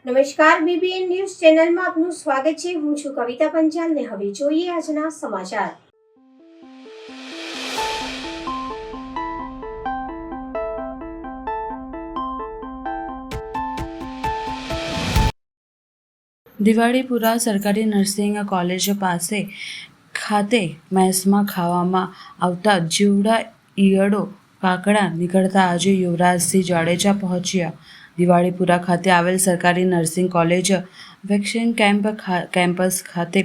નમસ્કાર, BBN news ચેનલમાં આપનું સ્વાગત છે। હું છું કવિતા પંચાલ ને હવે જોઈએ આજના સમાચાર। દિવાળીપુરા સરકારી નર્સિંગ કોલેજ પાસે ખાતે મેસમાં ખાવામાં આવતા જીવડા, ઈયળો, કાકડા નીકળતા આજે યુવરાજસિંહ જાડેજા પહોંચ્યા। દિવાળીપુરા ખાતે આવેલ સરકારી નર્સિંગ કોલેજ વેકેશન કેમ્પસ ખાતે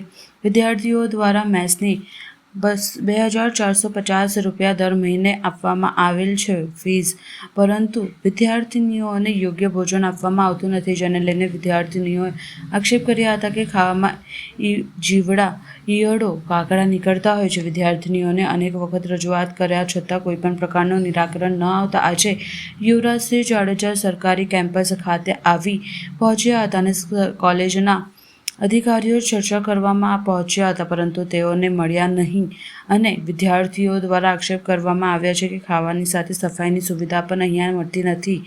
વિદ્યાર્થીઓ દ્વારા મેસની 2,450 રૂપિયા દર મહિને આપવામાં આવેલ છે ફીસ, પરંતુ વિદ્યાર્થીનીઓને યોગ્ય ભોજન આપવામાં આવતું નથી, જેને લઈને વિદ્યાર્થીનીઓએ આક્ષેપ કર્યા હતા કે ખાવામાં જીવડા, ઈયળો, કાકડા નીકળતા હોય છે। વિદ્યાર્થીનીઓને અનેક વખત રજૂઆત કર્યા છતાં કોઈપણ પ્રકારનું નિરાકરણ ન આવતા આજે યુવરાજસિંહ જાડેજા સરકારી કેમ્પસ ખાતે આવી પહોંચ્યા હતા અને કોલેજના અધિકારીઓ ચર્ચા કરવામાં પહોંચ્યા હતા, પરંતુ તેઓને મળ્યા નહીં અને વિદ્યાર્થીઓ દ્વારા આક્ષેપ કરવામાં આવ્યા છે કે ખાવાની સાથે સફાઈની સુવિધા પણ અહીંયા મળતી નથી,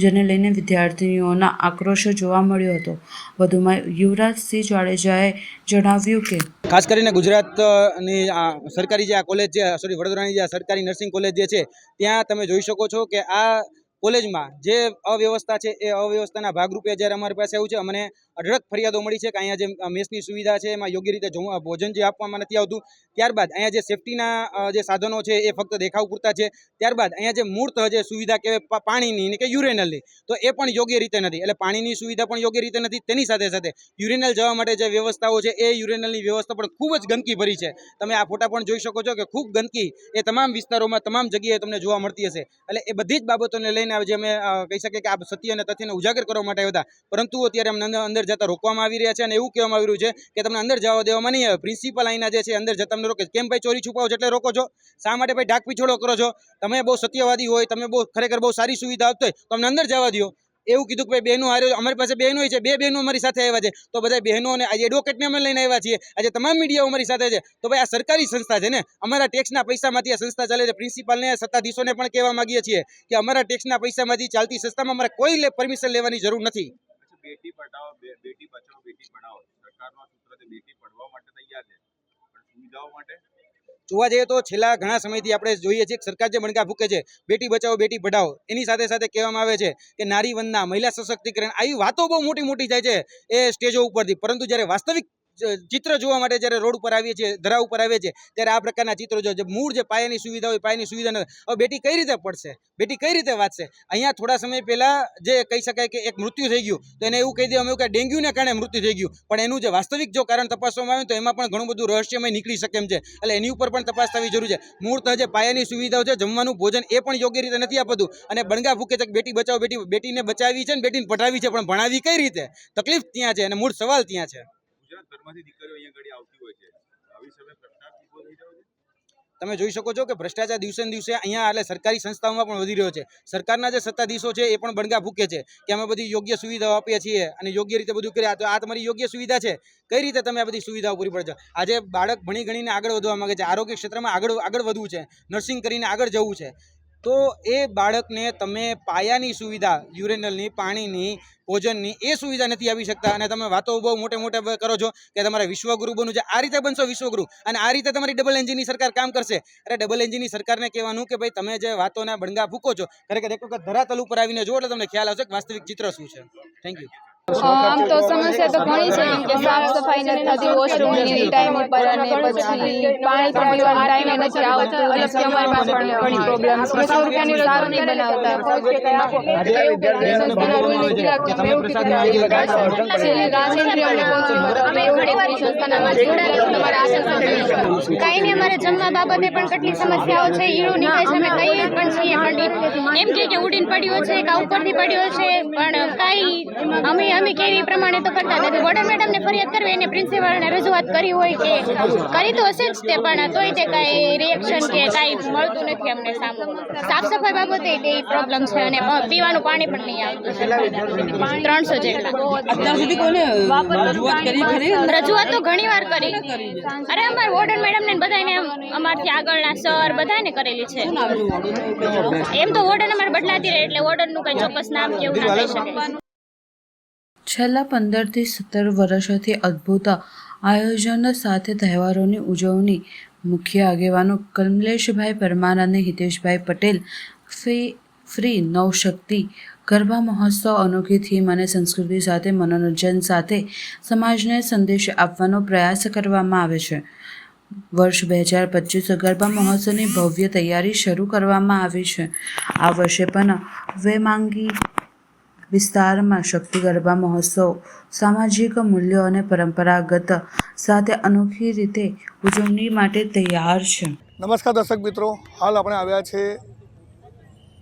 જેને લઈને વિદ્યાર્થીનીઓના આક્રોશ જોવા મળ્યો હતો। વધુમાં યુવરાજસિંહ જાડેજાએ જણાવ્યું કે ખાસ કરીને ગુજરાતની સરકારી જે આ કોલેજ છે, વડોદરાની જે સરકારી નર્સિંગ કોલેજ જે છે, ત્યાં તમે જોઈ શકો છો કે આ કોલેજમાં જે અવ્યવસ્થા છે એ અવ્યવસ્થાના ભાગરૂપે જ્યારે અમારી પાસે આવ્યું છે, અમને અઢળક ફરિયાદો મળી છે કે અહીંયા જે મેસની સુવિધા છે એમાં યોગ્ય રીતે ભોજન જે આપવામાં નથી આવતું। ત્યારબાદ અહીંયા જે સેફટીના જે સાધનો છે એ ફક્ત દેખાવ પૂરતા છે। ત્યારબાદ અહીંયા જે મૂળત જે સુવિધા કહેવાય પાણીની કે યુરેનલની, તો એ પણ યોગ્ય રીતે નથી, એટલે પાણીની સુવિધા પણ યોગ્ય રીતે નથી। તેની સાથે સાથે યુરેનલ જવા માટે જે વ્યવસ્થાઓ છે એ યુરેનલની વ્યવસ્થા પણ ખૂબ જ ગંદકી ભરી છે। તમે આ ફોટા પણ જોઈ શકો છો કે ખૂબ ગંદકી એ તમામ વિસ્તારોમાં તમામ જગ્યાએ તમને જોવા મળતી હશે। એટલે એ બધી જ બાબતોને લઈને જે અમે કહી શકીએ કે આ સત્ય અને તથ્યને ઉજાગર કરવા માટે આવ્યા હતા, પરંતુ અત્યારે અમને અંદર જતા રોકવામાં આવી રહ્યા છે અને એવું કહેવામાં આવી રહ્યું છે કે તમને અંદર જવા દેવામાં નહીં આવે। પ્રિન્સિપલ અહીંના જે છે અંદર જતા અમને રોકે, કેમ ભાઈ ચોરી છુપાવો એટલે રોકો છો? શા માટે ભાઈ ઢાક પીછોડો કરો છો? તમે બહુ સત્યવાદી હોય, તમે બહુ ખરેખર બહુ સારી સુવિધા આપતો હોય તો અમને અંદર જવા દો। એવું કીધું કે ભાઈ બહેનો અમારી પાસે બહેનો છે, 2 બહેનો અમારી સાથે આવ્યા છે, તો બધા બહેનો અને આજે એડવોકેટને અમે લઈને આવ્યા છીએ, આજે તમામ મીડિયાઓ અમારી સાથે છે, તો ભાઈ આ સરકારી સંસ્થા છે ને, અમારા ટેક્સના પૈસામાંથી આ સંસ્થા ચાલે છે। પ્રિન્સિપાલને, સત્તાધીશોને પણ કહેવા માંગીએ છીએ કે અમારા ટેક્સના પૈસામાંથી ચાલતી સંસ્થામાં અમારે કોઈ પરમિશન લેવાની જરૂર નથી। બેટી પઢાઓ, બેટી બચાવો, બેટી પઢાઓ, સરકારનો સૂત્ર છે બેટી પઢવા માટે તૈયાર છે, પણ સુવિધાઓ માટે જોવા જઈએ તો છેલ્લા ઘણા સમયથી આપણે જોઈએ છીએ કે સરકાર જે બણગા ફૂકે છે બેટી બચાવો બેટી પઢાઓ, એની સાથે સાથે કહેવામાં આવે છે કે નારી વંદના, મહિલા સશક્તિકરણ, આવી વાતો બહુ મોટી મોટી જાય છે એ સ્ટેજો ઉપરથી, પરંતુ જ્યારે વાસ્તવિક ચિત્ર જોવા માટે જ્યારે રોડ ઉપર આવીએ છીએ, ધરા ઉપર આવીએ છીએ, ત્યારે આ પ્રકારના ચિત્રો જો મૂળ જે પાયાની સુવિધા હોય પાયાની સુવિધા નથી। હવે બેટી કઈ રીતે પડશે, બેટી કઈ રીતે વાંચશે? અહીંયા થોડા સમય પહેલા જે કહી શકાય કે એક મૃત્યુ થઈ ગયું, તો એને એવું કહી દેવામાં આવ્યું કે ડેન્ગ્યુને કારણે મૃત્યુ થઈ ગયું, પણ એનું જે વાસ્તવિક જો કારણ તપાસવામાં આવે તો એમાં પણ ઘણું બધું રહસ્યમય નીકળી શકે એમ છે। એટલે એની ઉપર પણ તપાસ થવી જરૂરી છે। મૂળતઃ જે પાયાની સુવિધાઓ છે, જમવાનું ભોજન એ પણ યોગ્ય રીતે નથી આપતું અને બણગા ફૂકે છે કે બેટી બચાવો બેટીને બચાવી છે ને બેટીને પઢાવી છે, પણ ભણાવી કઈ રીતે? તકલીફ ત્યાં છે અને મૂળ સવાલ ત્યાં છે। ઘરમાંથી દીકરીઓ અહીંયા ઘડી આવતી હોય છે, આવી સમય ભ્રષ્ટાચાર ઉભો થઈ રહ્યો છે। તમે જોઈ શકો છો કે ભ્રષ્ટાચાર દિવસે ને દિવસે અહીંયા એટલે સરકારી સંસ્થાઓમાં પણ વધી રહ્યો છે। સરકારના જે સત્તાધીશો છે એ પણ બણગા ફૂકે છે કે અમે બધી યોગ્ય સુવિધાઓ આપીએ છીએ અને યોગ્ય રીતે બધું કર્યા, તો આ તમારી યોગ્ય સુવિધા છે? કઈ રીતે તમે આ બધી સુવિધાઓ પૂરી પડે છે? આજે બાળક ભણી ગણીને આગળ વધવા માંગે છે, આરોગ્ય ક્ષેત્રમાં આગળ વધવું છે, નર્સિંગ કરીને આગળ જવું છે, તો એ બાળકને તમે પાયાની સુવિધા યુરેનલની, પાણીની, ભોજનની એ સુવિધા નથી આપી શકતા અને તમે વાતો બહુ મોટે કરો છો કે તમારે વિશ્વગુરુ બનવું છે। આ રીતે બનશો વિશ્વગુરુ અને આ રીતે તમારી ડબલ એન્જિનની સરકાર કામ કરશે? અરે ડબલ એન્જિનની સરકારને કહેવાનું કે ભાઈ તમે જે વાતોના બણગા ફૂકો છો, ખરેખર એક વખત ધરાતલ ઉપર આવીને જુઓ એટલે તમને ખ્યાલ આવશે કે વાસ્તવિક ચિત્ર શું છે। Thank you. આમ તો સમસ્યા તો ઘણી છે, જેમ કે સાફ સફાઈ નથી થતી વોશરૂમની ટાઈમ ઉપર, અને પછી પાણી પણ પીવા ટાઈમે નથી આવતું, અને અમારી પાસે પણ ઘણી પ્રોબ્લેમ છે। 100 રૂપિયાની સારું નહીં બનાવતા, કાંઈ નહીં, અમારે જમવા બાબતે પણ કેટલી સમસ્યાઓ છે, ઈળું નીકળે છે, અમે કહીએ પણ છીએ પણ એમ કે ઉડીને પડ્યો છે કે ઉપરથી પડ્યો છે, પણ કાંઈ અમે કેવી પ્રમાણે તો કરતા નથી। વોર્ડન મેડમને ફરિયાદ કરવી, એને પ્રિન્સિપલને રજૂઆત કરી હોય કે કરી તો હશે જ તે, પણ તોય તે કાંઈ રિએક્શન કે કાંઈ મળતું નથી અમને સામે। સાફ સફાઈ બાબતે તે પ્રોબ્લેમ છે અને પીવાનું પાણી પણ નહીં આવતું, 300 જેટલા। રજૂઆત તો ઘણી વાર કરી, અરે અમારે વોર્ડન મેડમને બધાને, અમારથી આગળના સર બધાને કરેલી છે। એમ તો વોર્ડન અમારે બદલાતી રહે એટલે વોર્ડનનું કંઈ ચોક્કસ નામ કેવું ના કહી શકે। છેલ્લા 15થી 17 વર્ષોથી અદ્ભુત આયોજન સાથે તહેવારોની ઉજવણી મુખ્ય આગેવાનો કમલેશભાઈ પરમાર અને હિતેશભાઈ પટેલ ફ્રી નવશક્તિ ગરબા મહોત્સવ અનોખી થીમ અને સંસ્કૃતિ સાથે મનોરંજન સાથે સમાજને સંદેશ આપવાનો પ્રયાસ કરવામાં આવે છે. વર્ષ 2025 ગરબા મહોત્સવની ભવ્ય તૈયારી શરૂ કરવામાં આવી છે. આ વર્ષે પણ વેમાંગી વિસ્તારમાં શક્તિ ગરબા મહોત્સવ સામાજિક મૂલ્યો અને પરંપરાગત સાથે અનોખી રીતે ઉજવણી માટે તૈયાર છે. નમસ્કાર દર્શક મિત્રો, હાલ આપણે આવ્યા છે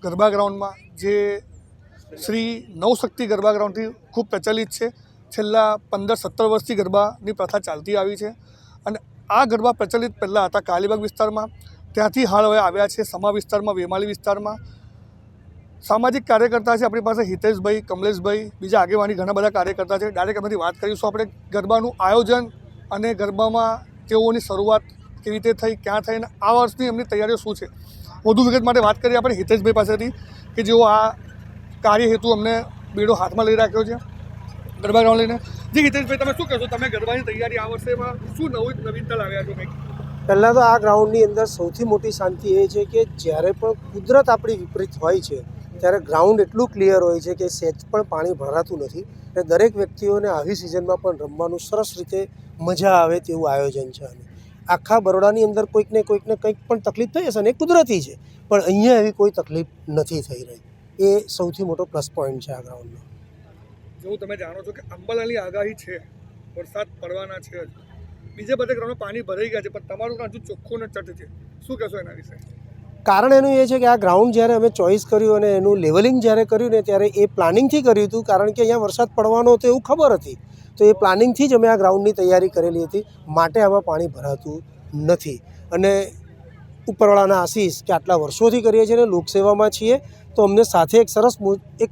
ગરબા ગ્રાઉન્ડમાં, જે શ્રી નવશક્તિ ગરબા ગ્રાઉન્ડથી ખૂબ પ્રચલિત છે. છેલ્લા 15-17 વર્ષથી ગરબાની પ્રથા ચાલતી આવી છે અને આ ગરબા પ્રચલિત પહેલાં હતા કાલીબાગ વિસ્તારમાં, ત્યાંથી હાલ હવે આવ્યા છે સમા વિસ્તારમાં, વેમાલી વિસ્તારમાં. સામાજિક કાર્યકર્તા છે આપણી પાસે હિતેશભાઈ, કમલેશભાઈ, બીજા આગેવાની ઘણા બધા કાર્યકર્તા છે. ડાયરેક્ટ એમાંથી વાત કરીશું આપણે ગરબાનું આયોજન અને ગરબામાં તેઓની શરૂઆત કેવી રીતે થઈ, ક્યાં થઈ અને આ વર્ષની એમની તૈયારીઓ શું છે. વધુ વિગત માટે વાત કરીએ આપણે હિતેશભાઈ પાસેથી, કે જેઓ આ કાર્ય હેતુ અમને બેડો હાથમાં લઈ રાખ્યો છે ગરબા ગ્રાઉન્ડ લઈને. જી હિતેશભાઈ, તમે શું કહેશો? તમે ગરબાની તૈયારી આ વર્ષેમાં શું નવીનતા લાવ્યા છો? કંઈક પહેલાં તો આ ગ્રાઉન્ડની અંદર સૌથી મોટી શાંતિ એ છે કે જ્યારે પણ કુદરત આપણી વિપરીત હોય છે ત્યારે ગ્રાઉન્ડ એટલું ક્લિયર હોય છે કે સહેજ પણ પાણી ભરાતું નથી અને દરેક વ્યક્તિઓને આવી સિઝનમાં પણ રમવાનું સરસ રીતે મજા આવે તેવું આયોજન છે. અને આખા બરોડાની અંદર કોઈકને કંઈક પણ તકલીફ થઈ હશે અને એ કુદરતી છે, પણ અહીંયા એવી કોઈ તકલીફ નથી થઈ રહી. એ સૌથી મોટો પ્લસ પોઈન્ટ છે આ ગ્રાઉન્ડનો. જેવું તમે જાણો છો કે અંબાલાલની આગાહી છે, વરસાદ પડવાના છે, બીજા બધા ગ્રાઉન્ડમાં પાણી ભરાઈ ગયા છે, પણ તમારું હજુ ચોખ્ખું ને ચટ છે. શું કહેશો એના વિશે? કારણ એનું એ છે કે આ ગ્રાઉન્ડ જ્યારે અમે ચોઈસ કર્યું અને એનું લેવલિંગ જ્યારે કર્યું ને ત્યારે એ પ્લાનિંગથી કર્યું હતું, કારણ કે અહીંયા વરસાદ પડવાનો હતો એવું ખબર હતી. તો એ પ્લાનિંગથી જ અમે આ ગ્રાઉન્ડની તૈયારી કરેલી હતી, માટે આમાં પાણી ભરાતું નથી. અને ઉપરવાળાના આશીષ કે આટલા વર્ષોથી કરીએ છીએ અને લોકસેવામાં છીએ, તો અમને સાથે એક સરસ એક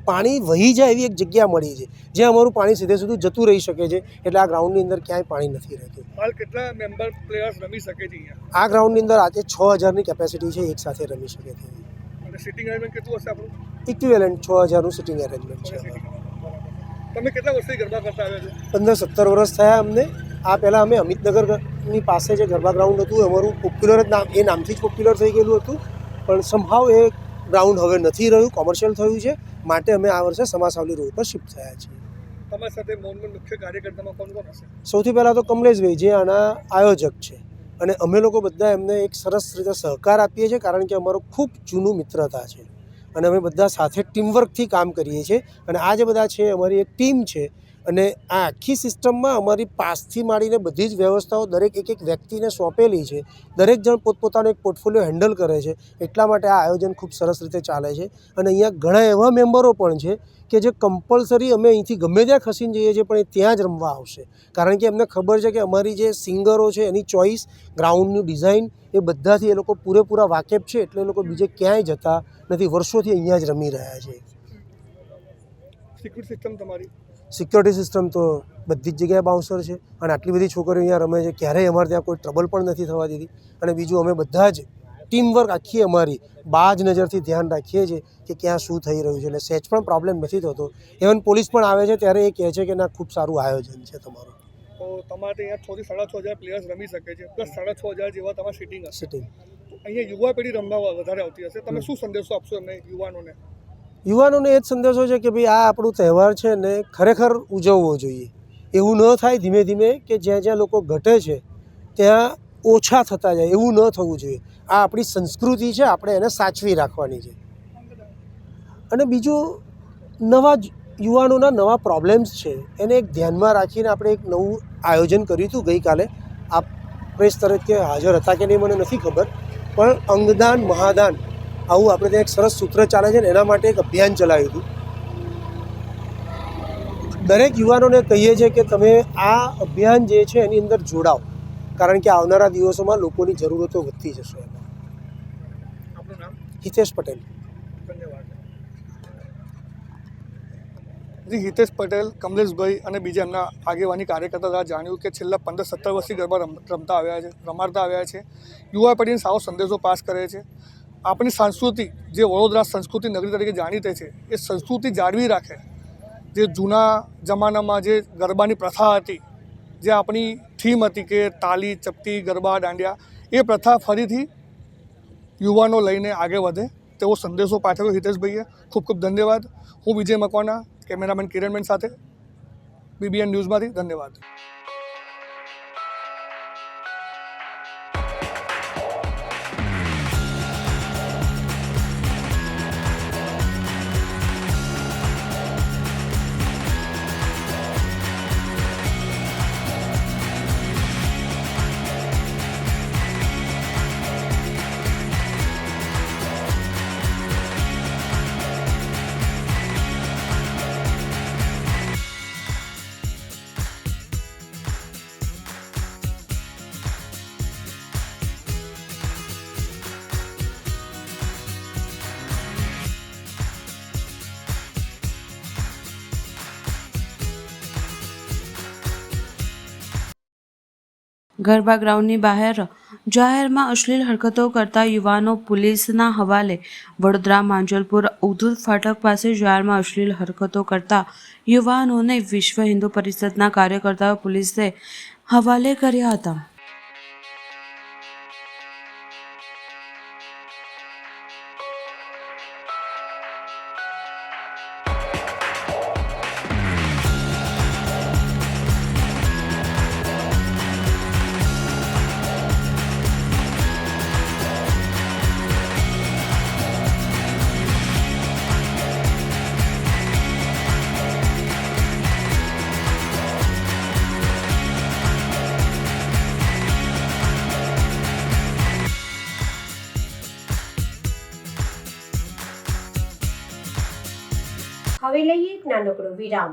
પાણી વહી જાય એવી એક જગ્યા મળી છે જ્યાં અમારું પાણી સીધે સીધું જતું રહી શકે છે. એટલે આ ગ્રાઉન્ડની અંદર ક્યાંય પાણી નથી રહેતું. હાલ કેટલા મેમ્બર પ્લેયર્સ રમી શકે છે અહીંયા? આ ગ્રાઉન્ડની અંદર આજે 6000ની કેપેસિટી છે, એક સાથે રમી શકે છે. અને સિટિંગ અરેન્જમેન્ટ કેટલું હશે આપણું? ઇક્વિવેલન્ટ 6000નું સિટિંગ અરેન્જમેન્ટ છે. તમે કેટલા વર્ષથી ગરબા કરતા આવ્યા છો? 15-17 વર્ષ થયા અમને. આ પહેલાં અમે અમિતનગરની પાસે જે ગરબા ગ્રાઉન્ડ હતું અમારું પોપ્યુલર જ નામ, એ નામથી જ પોપ્યુલર થઈ ગયેલું હતું, પણ સમહાવ એ ગ્રાઉન્ડ હવે નથી રહ્યું, કોમર્શિયલ થયું છે, માટે અમે આ વર્ષે સમાસાવલી રોડ પર શિફ્ટ થયા છીએ. તમારી સાથે મુખ્ય કાર્યકર્તામાં કોણ કોણ હશે? સૌથી પહેલાં તો કમલેશભાઈ, જે આના આયોજક છે, અને અમે લોકો બધા એમને એક સરસ રીતે સહકાર આપીએ છીએ, કારણ કે અમારો ખૂબ જૂનું મિત્રતા છે અને અમે બધા સાથે ટીમવર્કથી કામ કરીએ છીએ. અને આ જે બધા છે અમારી એક ટીમ છે અને આ આખી સિસ્ટમમાં અમારી પાસથી માંડીને બધી જ વ્યવસ્થાઓ દરેક એક વ્યક્તિને સોંપેલી છે. દરેક જણ પોતપોતાનો એક પોર્ટફોલિયો હેન્ડલ કરે છે, એટલા માટે આ આયોજન ખૂબ સરસ રીતે ચાલે છે. અને અહીંયા ઘણા એવા મેમ્બરો પણ છે કે જે કમ્પલસરી અમે અહીંથી ગમે ત્યાં ખસીને જઈએ છીએ પણ એ ત્યાં જ રમવા આવશે, કારણ કે એમને ખબર છે કે અમારી જે સિંગરો છે એની ચોઈસ, ગ્રાઉન્ડની ડિઝાઇન, એ બધાથી એ લોકો પૂરેપૂરા વાકેફ છે, એટલે એ લોકો બીજે ક્યાંય જતા નથી, વર્ષોથી અહીંયા જ રમી રહ્યા છે. સિક્યુરિટી સિસ્ટમ તમારી? સિક્યોરિટી સિસ્ટમ તો બધી જ જગ્યાએ બાઉન્સર છે અને આટલી બધી છોકરીઓ અહીંયા રમે છે, ક્યારેય અમારે ત્યાં કોઈ ટ્રબલ પણ નથી થવા દીધી. અને બીજું, અમે બધા જ ટીમવર્ક આખી અમારી બાજ નજરથી ધ્યાન રાખીએ છીએ કે ક્યાં શું થઈ રહ્યું છે, એટલે સહેજ પણ પ્રોબ્લેમ નથી થતો. ઇવન પોલીસ પણ આવે છે ત્યારે એ કહે છે કે ના, ખૂબ સારું આયોજન છે તમારું. તો તમારે અહીંયા 6,000-6,500 પ્લેયર્સ રમી શકે છે, પ્લસ 6,500 જેવા તમારા સિટિંગ હશે. સિટિંગ અહીંયા યુવા પેઢી રમવા વધારે આવતી હશે, તમે શું સંદેશો આપશો એમને યુવાનોને? યુવાનોને એ જ સંદેશો છે કે ભાઈ આ આપણું તહેવાર છે ને ખરેખર ઉજવવો જોઈએ. એવું ન થાય ધીમે ધીમે કે જ્યાં જ્યાં લોકો ઘટે છે ત્યાં ઓછા થતા જાય, એવું ન થવું જોઈએ. આ આપણી સંસ્કૃતિ છે, આપણે એને સાચવી રાખવાની છે. અને બીજું, નવા યુવાનોના નવા પ્રોબ્લેમ્સ છે એને એક ધ્યાનમાં રાખીને આપણે એક નવું આયોજન કર્યું હતું ગઈકાલે. આપ પ્રેસ તરીકે હાજર હતા કે નહીં મને નથી ખબર, પણ અંગદાન મહાદાન આવું આપણે ત્યાં એક સરસ સૂત્ર ચાલે છે ને એના માટે એક અભિયાન ચલાવ્યું હતું. દરેક યુવાનોને કહીએ છીએ કે તમે આ અભિયાન જે છે એની અંદર જોડાઓ, કારણ કે આવનારા દિવસોમાં લોકોની જરૂરતો વધતી જશે. આપનું નામ? હિતેશ પટેલ. ધન્યવાદ. જી હિતેશ પટેલ, કમલેશભાઈ અને બીજા એમના આગેવાની કાર્યકર્તા દ્વારા જાણ્યું કે છેલ્લા 15-17 વર્ષથી ગરબા રમાડતા આવ્યા છે. યુવા પેઢીને સારો સંદેશો પાસ કરે છે. આપણી સંસ્કૃતિ, જે વડોદરા સંસ્કૃતિ નગરી તરીકે જાણીતી છે, એ સંસ્કૃતિ જાળવી રાખે જે જૂના જમાનામાં જે ગરબાની પ્રથા હતી, જે આપણી થીમ હતી કે તાલી, ચપટી, ગરબા, દાંડિયા, એ પ્રથા ફરીથી યુવાનો લઈને આગળ વધે તેવો સંદેશો પાઠવ્યો હિતેશભાઈએ. ખૂબ ખૂબ ધન્યવાદ. હું વિજય મકવાના, કેમેરામેન કિરણબેન સાથે, BBN ન્યૂઝમાંથી. ધન્યવાદ. ગરબા ગ્રાઉન્ડની બહાર જાહેરમાં અશ્લીલ હરકતો કરતા યુવાનો પોલીસના હવાલે. વડોદરા માંજલપુર ઉધુર ફાટક પાસે જાહેરમાં અશ્લીલ હરકતો કરતા યુવાનોને વિશ્વ હિન્દુ પરિષદના કાર્યકર્તાઓ પોલીસે હવાલે કર્યા હતા. હવે લઈએ એક નાનકડો વિરામ.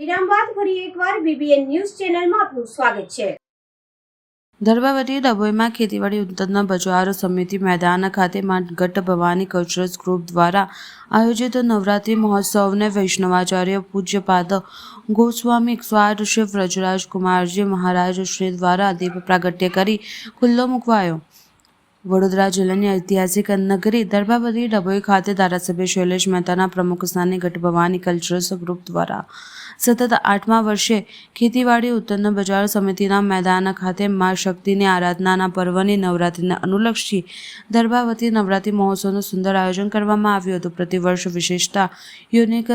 વિરામ બાદ ફરી એકવાર BBN ન્યૂઝ ચેનલમાં આપનું સ્વાગત છે. ધર્માવતી ડભોઈમાં ખેતીવાડી ઉત્પન્ન બજાર સમિતિ મેદાન ખાતે ગઢ ભવાની કલ્ચરલ ગ્રુપ દ્વારા આયોજિત નવરાત્રિ મહોત્સવને વૈષ્ણવાચાર્ય પૂજ્યપાદ ગોસ્વામી 108 શ્રી વ્રજરાજ કુમારજી મહારાજ શ્રી દ્વારા દીપ પ્રાગટ્ય કરી ખુલ્લો મૂકવાયો. વડોદરા જિલ્લાની ઐતિહાસિક નગરી દર્ભાવતી ડભોઈ ખાતે ધારાસભ્ય શૈલેષ મહેતાના પ્રમુખ સ્થાને ગઢ ભવાની કલ્ચરલ ગ્રુપ દ્વારા સતત 8મા વર્ષે ખેતીવાડી ઉત્પન્ન બજાર સમિતિના મેદાન ખાતે મા શક્તિની આરાધનાના પર્વની નવરાત્રિને અનુલક્ષી દર્ભાવતી નવરાત્રિ મહોત્સવનું સુંદર આયોજન કરવામાં આવ્યું હતું. પ્રતિવર્ષ વિશેષતા યુનિક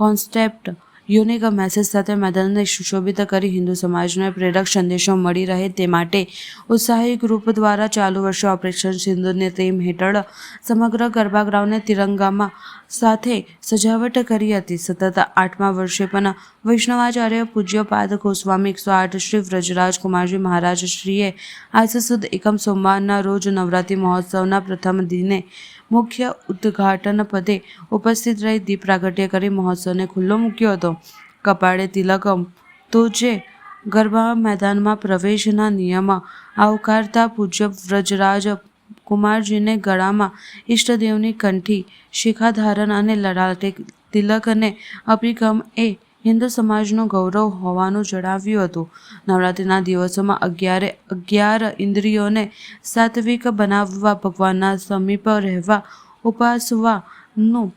કોન્સેપ્ટ યુનિક મેસેજ સાથે મેદાનને સુશોભિત કરી હિન્દુ સમાજને પ્રેરક સંદેશો મળી રહે તે માટે ઉત્સાહી ગ્રુપ દ્વારા ચાલુ વર્ષે ઓપરેશન સિંદૂરની થીમ હેઠળ સમગ્ર ગરબા ગ્રાઉન્ડને તિરંગામાં સાથે સજાવટ કરી હતી. સતત 8મા વર્ષે પણ વૈષ્ણવાચાર્ય પૂજ્યપાદ ગોસ્વામી 108 શ્રી વ્રજરાજ કુમારજી મહારાજ શ્રીએ આજ સુદ એકમ સોમવારના રોજ નવરાત્રિ મહોત્સવના પ્રથમ દિને મુખ્ય ઉદ્ઘાટન પદે ઉપસ્થિત રહી દીપ પ્રાગટ્ય કરી મહોત્સવને ખુલ્લો મૂક્યો હતો. કપાળે તિલક તો જે ગરબા મેદાનમાં પ્રવેશના નિયમ આવકારતા પૂજ્ય વ્રજરાજ કુમારજીને ગળામાં ઈષ્ટદેવની કંઠી શિખાધારણ અને લલાટે તિલકને અભિગમ એ હિન્દુ સમાજનું ગૌરવ હોવાનું જણાવ્યું હતું. નવરાત્રિના દિવસોમાં 11 ઇન્દ્રિયોને સાત્વિક બનાવવા, ભગવાનના સમીપ રહેવા, ઉપાસવાનું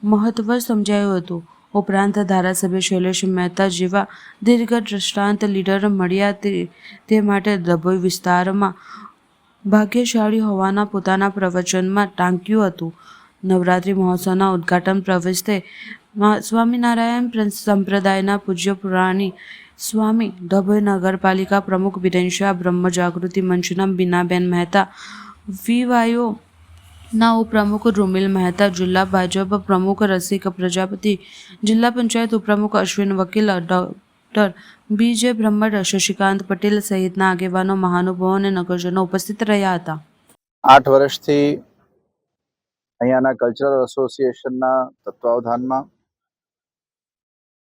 મહત્વ સમજાયું હતું. ઉપરાંત ધારાસભ્ય શૈલેષ મહેતા જેવા દીર્ઘ દ્રષ્ટાંત લીડર મળ્યા તે માટે ડભોઈ વિસ્તારમાં ભાગ્યશાળી હોવાના પોતાના પ્રવચનમાં ટાંક્યું હતું. નવરાત્રિ મહોત્સવના ઉદ્ઘાટન પ્રસંગે સ્વામિનારાયણ સંપ્રદાયના પૂજ્ય પુરાણી સ્વામી, ડભોઈ નગરપાલિકા પ્રમુખ બિરેન શાહ, બ્રહ્મ જાગૃતિ મંચના બીનાબેન મહેતા, વીવાયો ના ઉપપ્રમુખ રૂમિલ મહેતા, જિલ્લા ભાજપ પ્રમુખ રસિક પ્રજાપતિ, જિલ્લા પંચાયત ઉપપ્રમુખ અશ્વિન વકીલ, ડોક્ટર બી.જે. બ્રહ્મટ, શશિકાંત પટેલ સહિતના આગેવાનો, મહાનુભાવો અને નગરજનો ઉપસ્થિત રહ્યા હતા. 8 વર્ષથી અહીંયાના કલ્ચરલ એસોસિએશનના તત્વાવધાનમાં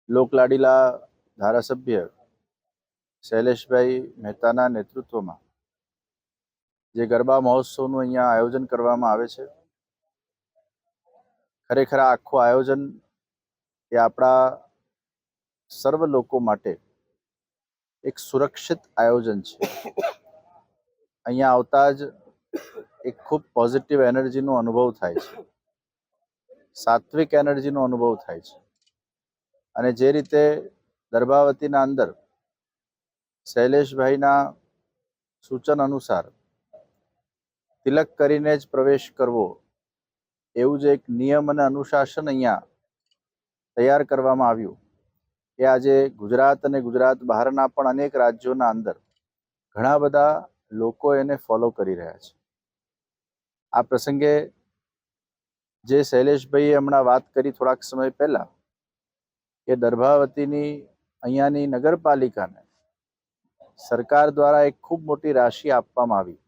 લોકલાડીલા ધારાસભ્ય શૈલેષભાઈ મહેતાના નેતૃત્વમાં જે ગરબા મહોત્સવનું અહીંયા આયોજન કરવામાં આવે છે, ખરેખર આ આખું આયોજન એ આપણા સર્વ લોકો માટે એક સુરક્ષિત આયોજન છે. અહીંયા આવતા જ એક ખૂબ પોઝિટિવ એનર્જીનો અનુભવ થાય છે, સાત્વિક એનર્જીનો અનુભવ થાય છે. અને જે રીતે દર્ભાવતીના અંદર શૈલેષભાઈના સૂચન અનુસાર તિલક કરીને જ પ્રવેશ કરવો, એવું જે એક નિયમ અને અનુશાસન અહીંયા તૈયાર કરવામાં આવ્યું, એ આજે ગુજરાત અને ગુજરાત બહારના પણ અનેક રાજ્યોના અંદર ઘણા બધા લોકો એને ફોલો કરી રહ્યા છે. આ પ્રસંગે જે શૈલેષભાઈએ હમણાં વાત કરી થોડાક સમય પહેલા, કે દર્ભાવતીની અહીંયાની નગરપાલિકાને સરકાર દ્વારા એક ખૂબ મોટી રાશિ આપવામાં આવી,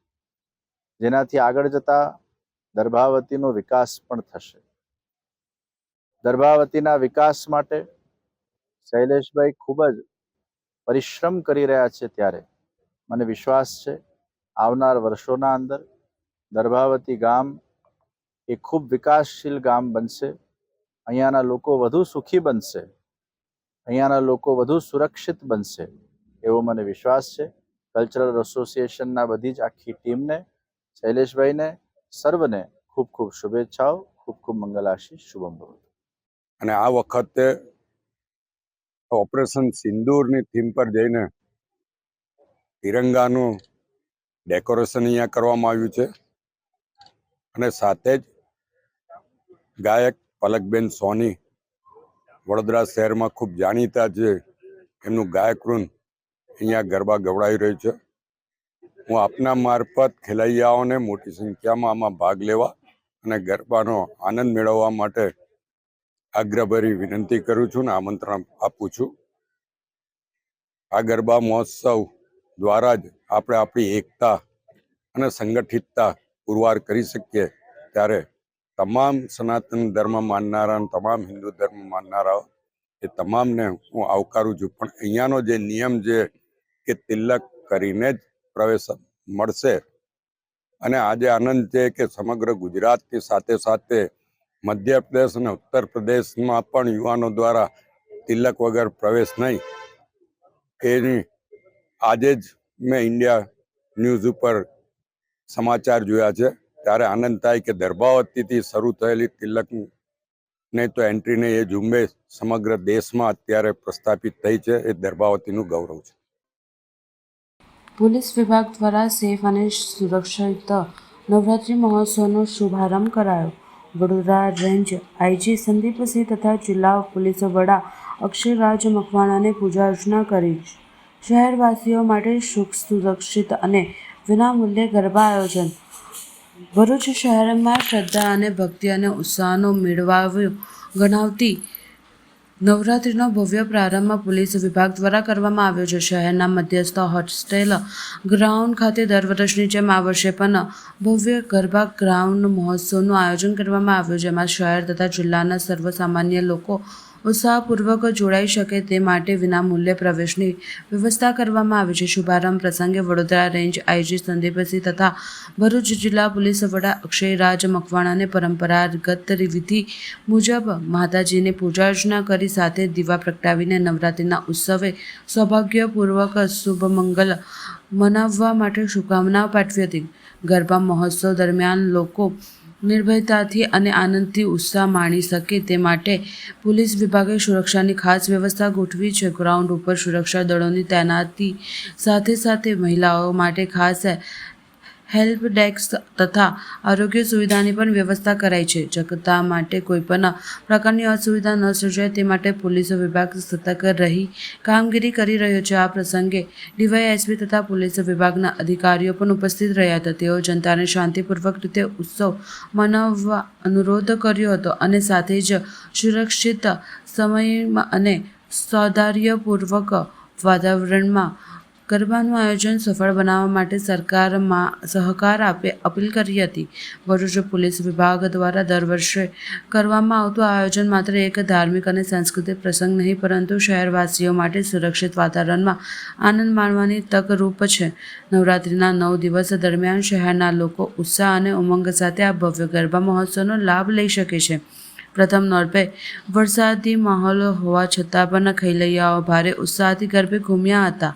જેનાથી આગળ જતા દર્ભાવતીનો વિકાસ પણ થશે. દર્ભાવતીના વિકાસ માટે શૈલેષભાઈ ખૂબ જ પરિશ્રમ કરી રહ્યા છે, ત્યારે મને વિશ્વાસ છે આવનાર વર્ષોના અંદર દર્ભાવતી ગામ એ ખૂબ વિકાસશીલ ગામ બનશે. અહીંયાના લોકો વધુ સુખી બનશે, અહીંયાના લોકો વધુ સુરક્ષિત બનશે, એવો મને વિશ્વાસ છે. કલ્ચરલ એસોસિએશનના બધી જ આખી ટીમને, શૈલેષભાઈને, સર્વને ખૂબ ખૂબ શુભેચ્છાઓ, ખૂબ ખૂબ મંગલાશીષ, શુભમ ભવતુ. અને આ વખતે ઓપરેશન સિંદૂરની થીમ પર જઈને તિરંગાનું ડેકોરેશન અહીંયા કરવામાં આવ્યું છે. અને સાથે જ ગાયક પલકબેન સોની, વડોદરા શહેરમાં ખૂબ જાણીતા છે, એમનું ગાયક વૃંદ અહીંયા ગરબા ગવડાવી રહ્યું છે. હું આપના મારફત ખેલૈયાઓને મોટી સંખ્યામાં આમાં ભાગ લેવા અને ગરબાનો આનંદ મેળવવા માટે આગ્રહભરી વિનંતી કરું છું ને આમંત્રણ આપું છું. આ ગરબા મહોત્સવ દ્વારા જ આપણે આપણી એકતા અને સંગઠિતતા પુરવાર કરી શકીએ. ત્યારે તમામ સનાતન ધર્મ માનનારા, તમામ હિન્દુ ધર્મ માનનારાઓ એ તમામને હું આવકારું છું. પણ અહીંયાનો જે નિયમ છે કે તિલક કરીને જ પ્રવેશ મળશે. અને આજે આનંદ છે કે સમગ્ર ગુજરાતની સાથે સાથે મધ્યપ્રદેશ અને ઉત્તર પ્રદેશમાં પણ યુવાનો દ્વારા તિલક વગર પ્રવેશ નહીં, એની આજે જ મેં ઇન્ડિયા ન્યૂઝ ઉપર સમાચાર જોયા છે ત્યારે આનંદ થાય કે દર્ભાવતીથી શરૂ થયેલી તિલકને તો એન્ટ્રીને એ ઝુંબેશ સમગ્ર દેશમાં અત્યારે પ્રસ્થાપિત થઈ છે. એ દર્ભાવતીનું ગૌરવ છે. પોલીસ વિભાગ દ્વારા સેફ અને સુરક્ષિત નવરાત્રિ મહોત્સવનો શુભારંભ કરાયો. વડોદરા રેન્જ આઈજી સંદીપસિંહ તથા જિલ્લા પોલીસ વડા અક્ષયરાજ મકવાણાને પૂજા અર્ચના કરી. શહેરવાસીઓ માટે સુરક્ષિત અને વિનામૂલ્યે ગરબા આયોજન. ભરૂચ શહેરમાં શ્રદ્ધા અને ભક્તિ અને ઉત્સાહનો મેળાવો ગણાવતી નવરાત્રિનો ભવ્ય પ્રારંભ પોલીસ વિભાગ દ્વારા કરવામાં આવ્યો છે. શહેરના મધ્યસ્થ હોસ્ટેલ ગ્રાઉન્ડ ખાતે દર વર્ષની જેમ આ વર્ષે પણ ભવ્ય ગરબા ગ્રાઉન્ડ મહોત્સવનું આયોજન કરવામાં આવ્યું, જેમાં શહેર તથા જિલ્લાના સર્વસામાન્ય લોકો ઉત્સાહપૂર્વક જોડાઈ શકે તે માટે વિનામૂલ્યે પ્રવેશની વ્યવસ્થા કરવામાં આવી છે. શુભારંભ પ્રસંગે વડોદરા રેન્જ આઈજી સંદીપસિંહ તથા ભરૂચ જિલ્લા પોલીસ વડા અક્ષયરાજ મકવાણાને પરંપરાગત વિધિ મુજબ માતાજીને પૂજા અર્ચના કરી સાથે દીવા પ્રગટાવીને નવરાત્રિના ઉત્સવે સૌભાગ્યપૂર્વક શુભ મંગલ મનાવવા માટે શુભકામનાઓ પાઠવી હતી. ગરબા મહોત્સવ દરમિયાન લોકો નિર્ભયતાથી અને આનંદથી ઉત્સાહ માણી શકે તે માટે પોલીસ વિભાગે સુરક્ષાની ખાસ વ્યવસ્થા ગોઠવી છે. ગ્રાઉન્ડ ઉપર સુરક્ષા દળોની તૈનાતી સાથે સાથે મહિલાઓ માટે ખાસ હેલ્પ ડેસ્ક તથા આરોગ્ય સુવિધાની પણ વ્યવસ્થા કરાઈ છે. જનતા માટે કોઈપણ પ્રકારની અસુવિધા ન સર્જાય તે માટે પોલીસ વિભાગ સતર્ક રહી કામગીરી કરી રહ્યો છે. આ પ્રસંગે ડીવાયએસપી તથા પોલીસ વિભાગના અધિકારીઓ પણ ઉપસ્થિત રહ્યા હતા. તેઓ જનતાને શાંતિપૂર્વક રીતે ઉત્સવ મનાવવા અનુરોધ કર્યો હતો અને સાથે જ સુરક્ષિત સમયમાં અને સૌહાર્દપૂર્વક વાતાવરણમાં ગરબાનું આયોજન સફળ બનાવવા માટે સરકારમાં સહકાર આપે અપીલ કરી હતી. ભરૂચ પોલીસ વિભાગ દ્વારા દર વર્ષે કરવામાં આવતું આ આયોજન માત્ર એક ધાર્મિક અને સાંસ્કૃતિક પ્રસંગ નહીં પરંતુ શહેરવાસીઓ માટે સુરક્ષિત વાતાવરણમાં આનંદ માણવાની તક રૂપ છે. નવરાત્રિના 9 દિવસ દરમિયાન શહેરના લોકો ઉત્સાહ અને ઉમંગ સાથે આ ભવ્ય ગરબા મહોત્સવનો લાભ લઈ શકે છે. પ્રથમ નોરતે વરસાદી માહોલ હોવા છતાં પણ ખેલૈયાઓ ભારે ઉત્સાહથી ગરબે ઘૂમ્યા હતા.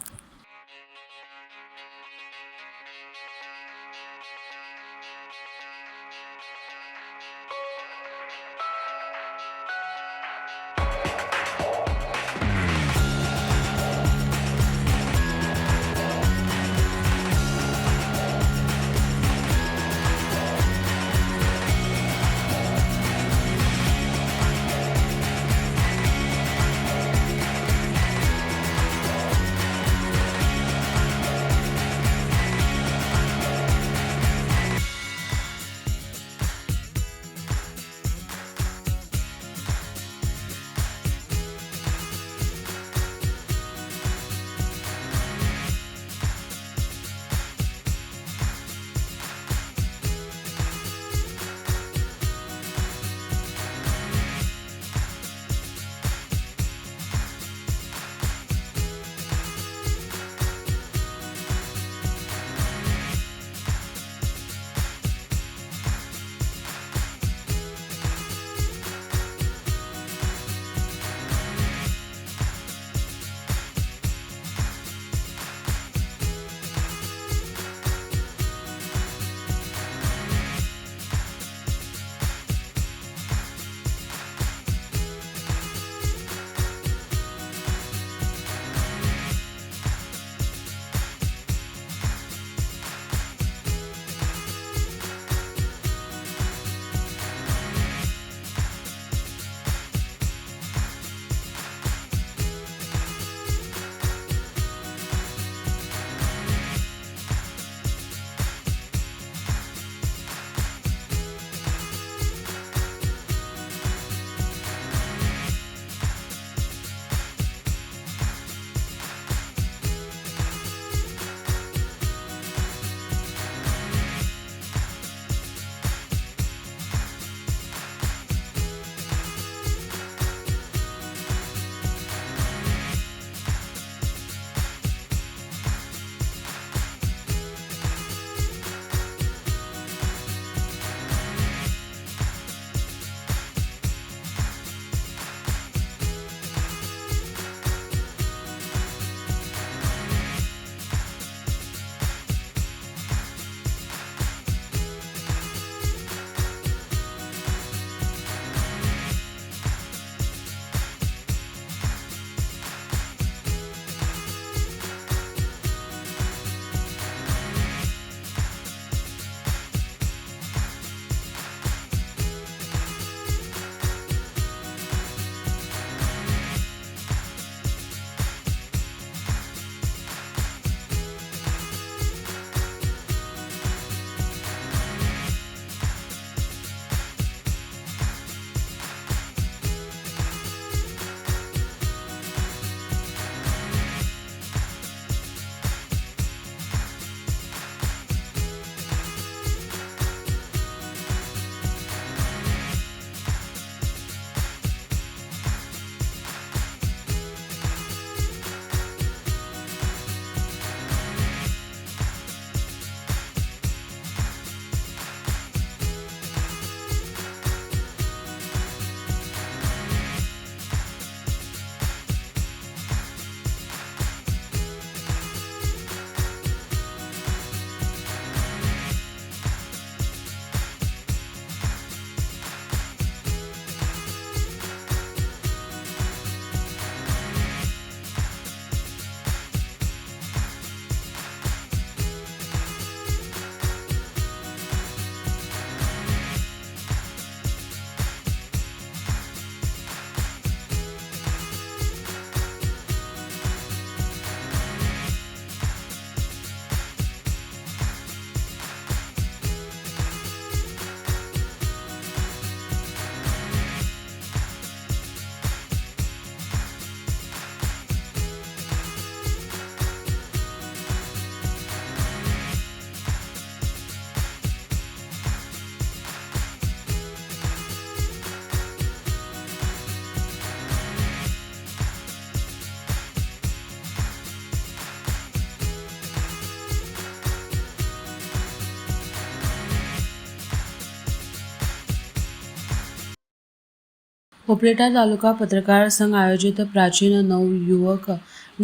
ઉપલેટા તાલુકા પત્રકાર સંઘ આયોજિત પ્રાચીન નવયુવક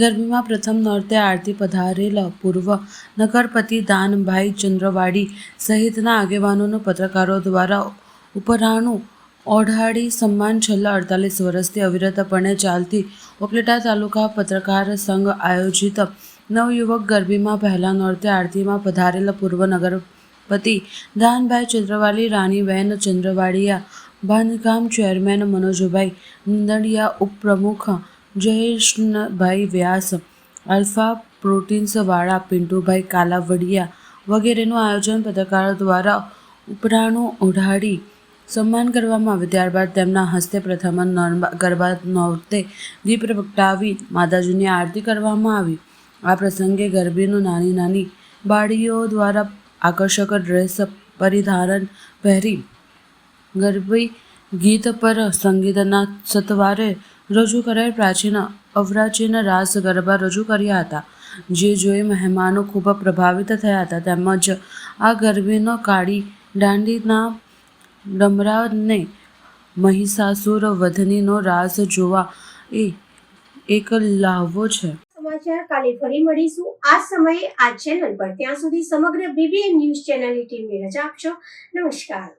ગરબીમાં પ્રથમ નોરતે આરતી પધારેલ પૂર્વ નગરપતિ દાનભાઈ ચંદ્રવાડી સહિતના આગેવાનોનું પત્રકારો દ્વારા ઉપરાણું ઓઢાડી સન્માન છેલ્લા 48 વર્ષથી અવિરતપણે ચાલતી ઉપલેટા તાલુકા પત્રકાર સંઘ આયોજિત નવયુવક ગરબીમાં પહેલા નોરતે આરતીમાં પધારેલ પૂર્વ નગરપતિ દાનભાઈ ચંદ્રવાડી, રાનીબેન ચંદ્રવાડિયા, બાંધકામ ચેરમેન મનોજભાઈ નંદડિયા, ઉપપ્રમુખ જયેશભાઈ વ્યાસ, આલ્ફા પ્રોટીન્સવાળા પિન્ટુભાઈ કાલાવડિયા વગેરેનું આયોજન પત્રકારો દ્વારા ઉપરાણું ઓઢાડી સન્માન કરવામાં આવ્યું. ત્યારબાદ તેમના હસ્તે પ્રથમ ગરબા નોરતે દીપ પ્રગટાવી માતાજીની આરતી કરવામાં આવી. આ પ્રસંગે ગરબીનું નાની બાળીઓ દ્વારા આકર્ષક ડ્રેસ પરિધાન કરી ગરબી ગીત પર સંગીતના સથવારે રજૂ કરાયેલ પ્રાચીન અર્વાચીન રાસ ગરબા રજૂ કર્યા હતા, જે જોઈ મહેમાનો ખૂબ પ્રભાવિત થયા હતા. તેમજ આ ગરબીનો કાળી દાંડીના ડમરાને મહિષાસુર વધનીનો રાસ જોવા એ એક લહાવો છે. સમાચાર કાલે ફરી મળીશું આ સમયે આ ચેનલ પર. ત્યાં સુધી સમગ્ર BBN ન્યૂઝ ચેનલની ટીમને રજા આપશો. નમસ્કાર.